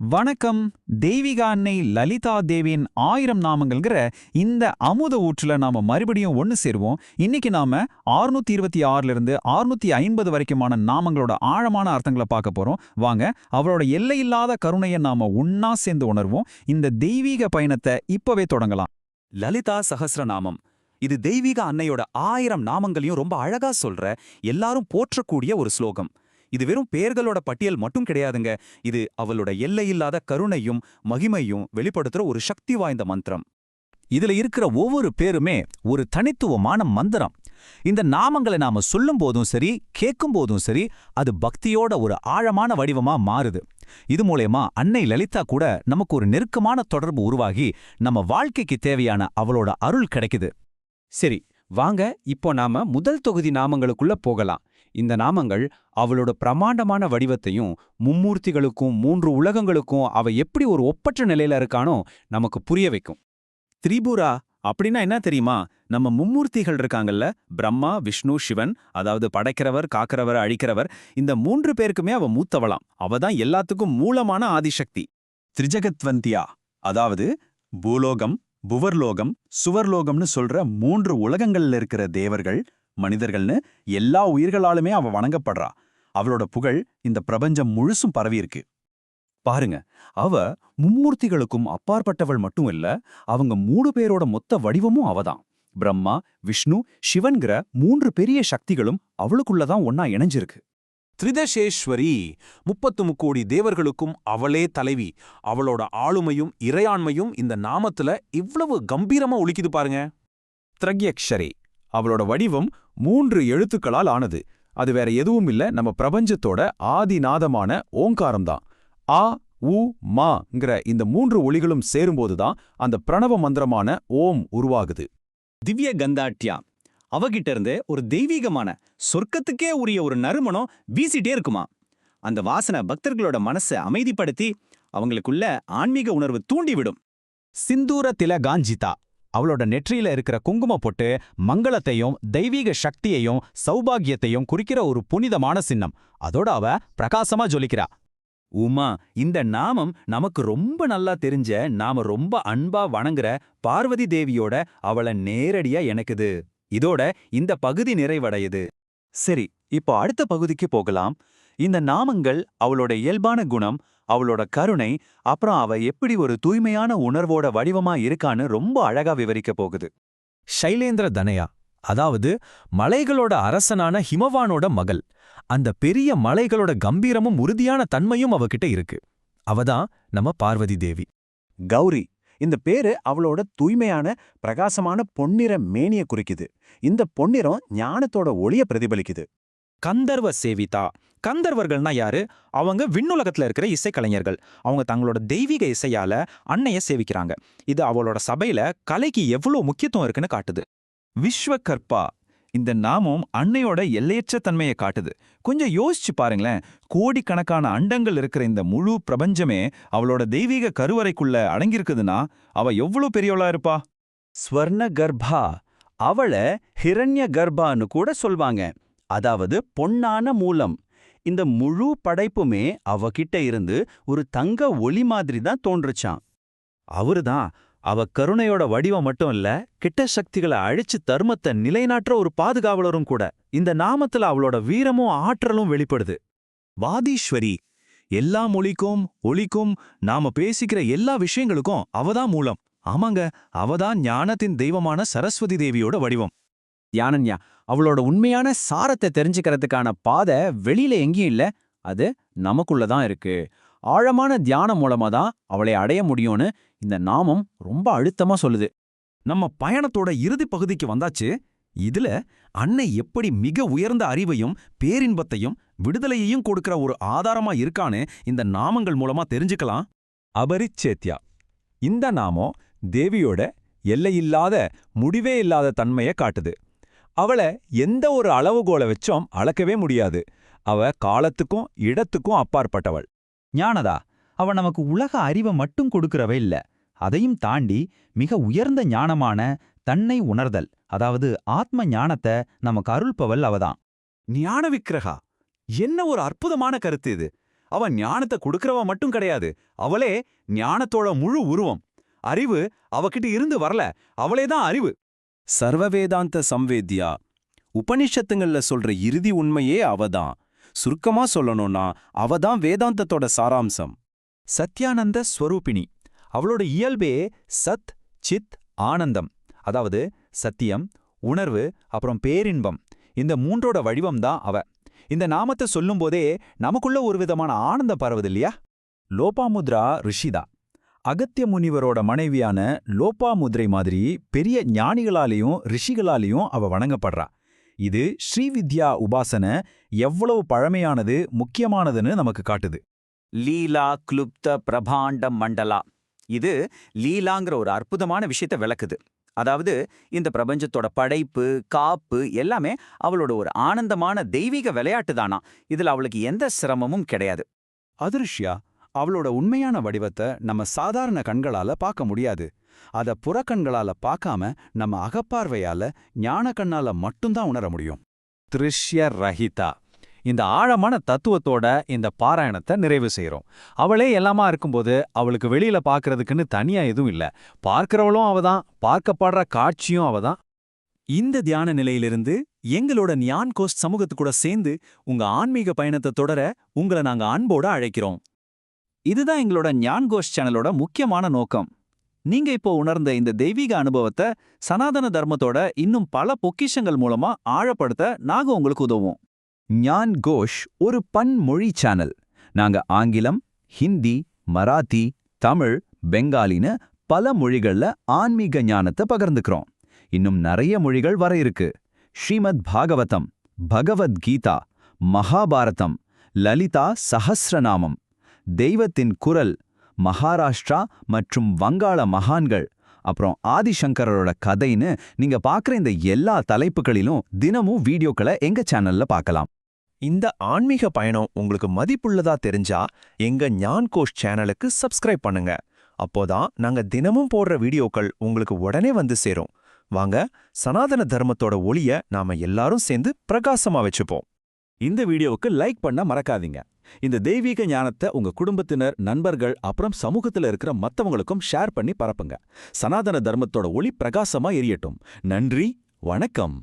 வணக்கம். தெய்வீக அன்னை லலிதா தேவியின் 1000 நாமங்கள்ங்கிற இந்த அமுத ஊற்றுல நாம மறுபடியும் ஒன்னு சேருவோம். இன்னைக்கு நாம 626 இருந்து 650 வரைக்குமான நாமங்களோட ஆழமான அர்த்தங்களை பார்க்க போறோம். வாங்க, அவளோட எல்லையில்லாத கருணையை நாம ஒன்னா சேர்ந்து உணர்வோம். இந்த தெய்வீக பயணத்தை இப்பவே தொடங்கலாம். லலிதா சஹஸ்ரநாமம். இது தெய்வீக அன்னையோட 1000 நாமங்களையும் ரொம்ப அழகா சொல்ற, எல்லாரும் போற்றக்கூடிய ஒரு ஸ்லோகம். இது வெறும் பெயர்களோட பட்டியல் மட்டும் கிடையாதுங்க. இது அவளோட எல்லையில்லாத கருணையும் மகிமையும் வெளிப்படுத்துற ஒரு சக்தி வாய்ந்த மந்திரம். இதுல இருக்கிற ஒவ்வொரு பேருமே ஒரு தனித்துவமான மந்திரம். இந்த நாமங்களை நாம சொல்லும் போதும் சரி, கேட்கும் போதும் சரி, அது பக்தியோட ஒரு ஆழமான வடிவமா மாறுது. இது மூலமா அன்னை லலிதா கூட நமக்கு ஒரு நெருக்கமான தொடர்பு உருவாகி நம்ம வாழ்க்கைக்கு தேவையான அவளோட அருள் கிடைக்குது. சரி, வாங்க இப்போ நாம முதல் தொகுதி நாமங்களுக்குள்ள போகலாம். இந்த நாமங்கள் அவளோட பிரமாண்டமான வடிவத்தையும் மும்மூர்த்திகளுக்கும் 3 உலகங்களுக்கும் அவ எப்படி ஒரு ஒப்பற்ற நிலையில இருக்கானோ நமக்கு புரிய வைக்கும். திரிபுரா அப்படின்னா என்ன தெரியுமா? நம்ம மும்மூர்த்திகள் இருக்காங்கல்ல, பிரம்மா, விஷ்ணு, சிவன், அதாவது படைக்கிறவர், காக்கிறவர், அழிக்கிறவர். இந்த 3 பேருக்குமே அவ மூத்தவளாம். அவதான் எல்லாத்துக்கும் மூலமான ஆதிசக்தி. திரிஜகத்வந்தியா, அதாவது பூலோகம், புவர்லோகம், சுவர்லோகம்னு சொல்ற 3 உலகங்கள்ல இருக்கிற தேவர்கள், மனிதர்கள்னு எல்லா உயிர்களாலுமே அவ வணங்கப்படுறா. அவளோட புகழ் இந்த பிரபஞ்சம் முழுசும் பரவியிருக்கு. பாருங்க, அவ மும்மூர்த்திகளுக்கும் அப்பாற்பட்டவள் மட்டும் இல்ல, அவங்க 3 பேரோட மொத்த வடிவமும் அவதான். பிரம்மா, விஷ்ணு, சிவன்கிற 3 பெரிய சக்திகளும் அவளுக்குள்ளதான் ஒன்னா இணைஞ்சிருக்கு. திரிதசேஸ்வரி, 33 கோடி தேவர்களுக்கும் அவளே தலைவி. அவளோட ஆளுமையும் இறையாண்மையும் இந்த நாமத்துல இவ்வளவு கம்பீரமா ஒலிக்குது பாருங்க. திரக்யக்ஷரே, அவளோட வடிவம் 3 எழுத்துக்களால் ஆனது. அது வேற எதுவும் இல்ல, நம்ம பிரபஞ்சத்தோட ஆதிநாதமான ஓங்காரம்தான். ஆ உ மாங்கிற இந்த 3 ஒலிகளும் சேரும்போதுதான் அந்த பிரணவ மந்திரமான ஓம் உருவாகுது. திவ்ய கந்தாட்யா, அவகிட்ட இருந்து ஒரு தெய்வீகமான சொர்க்கத்துக்கே உரிய ஒரு நறுமணம் வீசிட்டே இருக்குமா. அந்த வாசனை பக்தர்களோட மனசை அமைதிப்படுத்தி அவங்களுக்குள்ள ஆன்மீக உணர்வு தூண்டிவிடும். சிந்தூர திலகாஞ்சிதா, அவளோட நெற்றியில இருக்கிற குங்கும பொட்டு மங்களத்தையும் தெய்வீக சக்தியையும் சௌபாகியத்தையும் குறிக்கிற ஒரு புனிதமான சின்னம். அதோட அவ பிரகாசமா ஜொலிக்கிறா. உமா, இந்த நாமம் நமக்கு ரொம்ப நல்லா தெரிஞ்ச, நாம ரொம்ப அன்பா வணங்குற பார்வதி தேவியோட அவளை நேரடியா இணைக்குது. இதோட இந்த பகுதி நிறைவடையுது. சரி, இப்போ அடுத்த பகுதிக்கு போகலாம். இந்த நாமங்கள் அவளோட இயல்பான குணம், அவளோட கருணை, அப்புறம் அவ எப்படி ஒரு தூய்மையான உணர்வோட வடிவமா இருக்கான்னு ரொம்ப அழகா விவரிக்க போகுது. ஷைலேந்திர தனயா, அதாவது மலைகளோட அரசனான ஹிமவானோட மகள். அந்த பெரிய மலைகளோட கம்பீரமும் உறுதியான தன்மையும் அவகிட்ட இருக்கு. அவதான் நம்ம பார்வதி தேவி. கௌரி, இந்த பேரு அவளோட தூய்மையான பிரகாசமான பொன்னிற மேனிய குறிக்குது. இந்த பொன்னிறம் ஞானத்தோட ஒளிய பிரதிபலிக்குது. கந்தர்வ சேவிதா, கந்தர்வர்கள்னா யாரு? அவங்க விண்ணுலகத்துல இருக்கிற இசைக்கலைஞர்கள். அவங்க தங்களோட தெய்வீக இசையால அன்னைய சேவிக்கிறாங்க. இது அவளோட சபையில கலைக்கு எவ்வளவு முக்கியத்துவம் இருக்குன்னு காட்டுது. விஸ்வகர்ப்பா, இந்த நாமம் அன்னையோட எல்லையற்ற தன்மையை காட்டுது. கொஞ்சம் யோசிச்சு பாருங்களேன், கோடிக்கணக்கான அண்டங்கள் இருக்கிற இந்த முழு பிரபஞ்சமே அவளோட தெய்வீக கருவறைக்குள்ள அடங்கியிருக்குதுன்னா அவ எவ்வளவு பெரியவளா இருப்பா. ஸ்வர்ண கர்ப்பா, அவள ஹிரண்ய கர்ப்பான்னு கூட சொல்வாங்க. அதாவது பொன்னான மூலம். இந்த முழு படைப்புமே அவகிட்ட இருந்து ஒரு தங்க ஒளி மாதிரி தான் தோன்றுச்சான். அவருதான் அவ கருணையோட வடிவம் மட்டும் இல்ல, கிட்ட சக்திகளை அழிச்சு தர்மத்தை நிலைநாட்டுற ஒரு பாதுகாவலரும் கூட. இந்த நாமத்துல அவளோட வீரமும் ஆற்றலும் வெளிப்படுது. வாதீஸ்வரி, எல்லா மொழிக்கும் ஒளிக்கும் நாம பேசிக்கிற எல்லா விஷயங்களுக்கும் அவதான் மூலம். ஆமாங்க, அவதான் ஞானத்தின் தெய்வமான சரஸ்வதி தேவியோட வடிவம். யானன்யா, அவளோட உண்மையான சாரத்தை தெரிஞ்சுக்கிறதுக்கான பாதை வெளியில எங்கேயும் இல்ல, அது நமக்குள்ளதான் இருக்கு. ஆழமான தியானம் மூலமா தான் அவளை அடைய முடியும்னு இந்த நாமம் ரொம்ப அழுத்தமா சொல்லுது. நம்ம பயணத்தோட இறுதி பகுதிக்கு வந்தாச்சு. இதுல அன்னை எப்படி மிக உயர்ந்த அறிவையும் பேரின்பத்தையும் விடுதலையையும் கொடுக்கிற ஒரு ஆதாரமா இருக்கான்னு இந்த நாமங்கள் மூலமா தெரிஞ்சுக்கலாம். அபரிச்சேத்யா, இந்த நாமம் தேவியோட எல்லையில்லாத முடிவே இல்லாத தன்மையை காட்டுது. அவளை எந்த ஒரு அளவுகோலை வச்சும் அளக்கவே முடியாது. அவ காலத்துக்கும் இடத்துக்கும் அப்பாற்பட்டவள். ஞானதா, அவ நமக்கு உலக அறிவை மட்டும் கொடுக்கிறவ இல்ல, அதையும் தாண்டி மிக உயர்ந்த ஞானமான தன்னை உணர்தல், அதாவது ஆத்ம ஞானத்தை நமக்கு அருள்பவள் அவதான். ஞான விக்கிரகா, என்ன ஒரு அற்புதமான கருத்து இது. அவ ஞானத்தை கொடுக்கறவ மட்டும் கிடையாது, அவளே ஞானத்தோட முழு உருவம். அறிவு அவகிட்ட இருந்து வரல, அவளே தான் அறிவு. சர்வவேதாந்த சம்வேத்யா. உபனிஷத்துங்கள்ல சொல்ற இறுதி உண்மையே அவதான். சுருக்கமா சொல்லணும்னா அவதான் வேதாந்தத்தோட சாராம்சம். சத்யானந்த ஸ்வரூபிணி. அவளோட இயல்பே சத் சித் ஆனந்தம். அதாவது சத்தியம், உணர்வு, அப்புறம் பேரின்பம். இந்த மூன்றோட வடிவம் தான் அவ. இந்த நாமத்தை சொல்லும்போதே நமக்குள்ள ஒரு விதமான ஆனந்தம் பரவுது இல்லையா? லோபாமுத்ரா ரிஷிதா. அகத்திய முனிவரோட மனைவியான லோபாமுத்ரை மாதிரி பெரிய ஞானிகளாலேயும் ரிஷிகளாலேயும் அவ வணங்கப்படுறா. இது ஸ்ரீவித்யா உபாசனை எவ்வளவு பழமையானது, முக்கியமானதுன்னு நமக்கு காட்டுது. லீலா க்ளுப்த பிரபாண்ட மண்டலா. இது லீலாங்கிற ஒரு அற்புதமான விஷயத்தை விளக்குது. அதாவது இந்த பிரபஞ்சத்தோட படைப்பு, காப்பு எல்லாமே அவளோட ஒரு ஆனந்தமான தெய்வீக விளையாட்டு தானா. இதுல அவளுக்கு எந்த சிரமமும் கிடையாது. அதிருஷ்யா, அவளோட உண்மையான வடிவத்தை நம்ம சாதாரண கண்களால பார்க்க முடியாது. அத புறக்கண்களால பார்க்காம நம்ம அகப்பார்வையால ஞான கண்ணால மட்டும்தான் உணர முடியும். திருஷ்ய ரஹிதா. இந்த ஆழமான தத்துவத்தோட இந்த பாராயணத்தை நிறைவு செய்றோம். அவளே எல்லாமா இருக்கும்போது அவளுக்கு வெளியில பார்க்கறதுக்குன்னு தனியா எதுவும் இல்ல. பார்க்கறவளும் அவதான், பார்க்கப்படுற காட்சியும் அவதான். இந்த தியான நிலையிலிருந்து எங்களோட ஞான் கோஸ்ட் சமூகத்து கூட சேர்ந்து உங்க ஆன்மீக பயணத்தை தொடர உங்களை நாங்க அன்போட அழைக்கிறோம். இதுதான் எங்களோட ஞான் கோஸ்ட் சேனலோட முக்கியமான நோக்கம். நீங்க இப்போ உணர்ந்த இந்த தெய்வீக அனுபவத்தை சனாதன தர்மத்தோட இன்னும் பல பொக்கிஷங்கள் மூலமா ஆழப்படுத்த நாங்க உங்களுக்கு உதவுவோம். ஞான் கோஷ் ஒரு பன்மொழி சேனல். நாங்க ஆங்கிலம், ஹிந்தி, மராத்தி, தமிழ், பெங்காலின்னு பல மொழிகள்ல ஆன்மீக ஞானத்தை பகிர்ந்துக்கிறோம். இன்னும் நிறைய மொழிகள் வர இருக்கு. ஸ்ரீமத் பாகவதம், பகவத்கீதா, மகாபாரதம், லலிதா சஹஸ்ரநாமம், தெய்வத்தின் குரல், மகாராஷ்டிரா மற்றும் வங்காள மகான்கள், அப்புறம் ஆதிசங்கரோட கதைன்னு நீங்க பார்க்குற இந்த எல்லா தலைப்புகளிலும் தினமும் வீடியோக்களை எங்க சேனல்ல பார்க்கலாம். இந்த ஆன்மீக பயணம் உங்களுக்கு மதிப்புள்ளதா தெரிஞ்சா எங்க ஞான் கோஷ் சேனலுக்கு சப்ஸ்கிரைப் பண்ணுங்க. அப்போதான் நாங்க தினமும் போடுற வீடியோக்கள் உங்களுக்கு உடனே வந்து சேரும். வாங்க, சனாதன தர்மத்தோட ஒளிய நாம எல்லாரும் சேர்ந்து பிரகாசமா வச்சுப்போம். இந்த வீடியோவுக்கு லைக் பண்ண மறக்காதீங்க. இந்த தெய்வீக ஞானத்தை உங்க குடும்பத்தினர், நண்பர்கள், அப்புறம் சமூகத்துல இருக்கிற மத்தவங்களுக்கும் ஷேர் பண்ணி பரப்புங்க. சனாதன தர்மத்தோட ஒளி பிரகாசமா எரியட்டும். நன்றி, வணக்கம்.